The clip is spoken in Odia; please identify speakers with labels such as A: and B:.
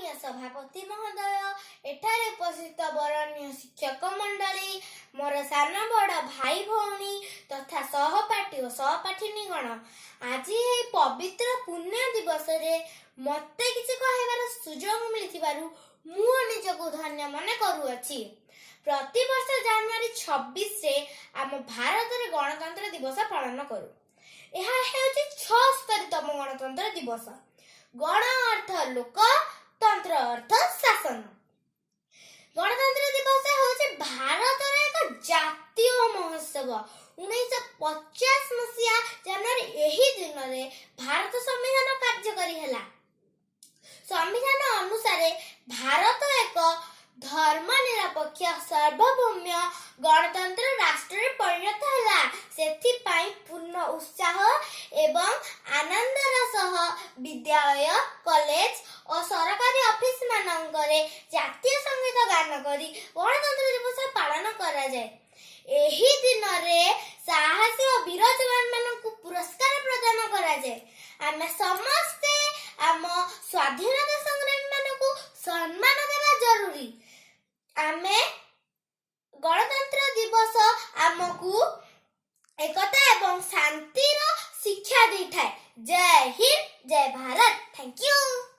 A: माननीय सभापति महोदय, एठारे उपस्थित बरण्य शिक्षक मंडली, मोर सान बड़ भाई भौणी तथा सहपाठी और सहपाठिनीगण, आज ये पवित्र पुण्य दिवस रे मते किछि कहबार सुजोग मिलिथिबारु मु निजको धन्य मने करूअछि। प्रति वर्ष जनवरी 26 रे आम भारत रे गणतंत्र दिवस पालन करू। ଏହା ହେଉଛି 76तम गणतंत्र दिवस। गण अर्थ लोक, तंत्र अर्थ शासन। गणतंत्र दिवस ହେଉଛି ଭାରତର ଏକ ଜାତୀୟ ମହୋତ୍ସବ। 1950 ମସିହା ଜାନୁଆରୀ ଏହି ଦିନରେ ଭାରତ ସମ୍ବିଧାନ କାର୍ଯ୍ୟକାରୀ ହେଲା। ସମ୍ବିଧାନ ଅନୁସାରେ ଭାରତ ଏକ ଧର୍ମ ନିରପେକ୍ଷ ସାର୍ବଭୌମ ଗଣତନ୍ତ୍ର ରାଷ୍ଟ୍ରରେ ପରିଣତ ହେଲା। ସେଥିପାଇଁ ପୂର୍ଣ୍ଣ ଉତ୍ସାହ ଏବଂ ଆନନ୍ଦର ସହ ବିଦ୍ୟାଳୟ, କଲେଜ ଓ ସରକାରୀ ଅଫିସ ମାନଙ୍କରେ ଜାତୀୟ ସଙ୍ଗୀତ ଗାନ କରି ଗଣତନ୍ତ୍ର ଦିବସ ପାଳନ କରାଯାଏ। ଏହି ଦିନରେ ସାହସୀ ଓ ବୀର ଯବାନମାନଙ୍କୁ ପୁରସ୍କାର ପ୍ରଦାନ କରାଯାଏ। ଆମେ ସମସ୍ତେ ଆମ ସ୍ୱାଧୀନତା ସଂଗ୍ରାମୀ ମାନଙ୍କୁ ସମ୍ମାନ ଦେବା ଜରୁରୀ। ଆମେ ଗଣତନ୍ତ୍ର ଦିବସ ଆମକୁ एकता एवं शांतिर शिक्षा दी थाए। जय हिंद, जय भारत। Thank you.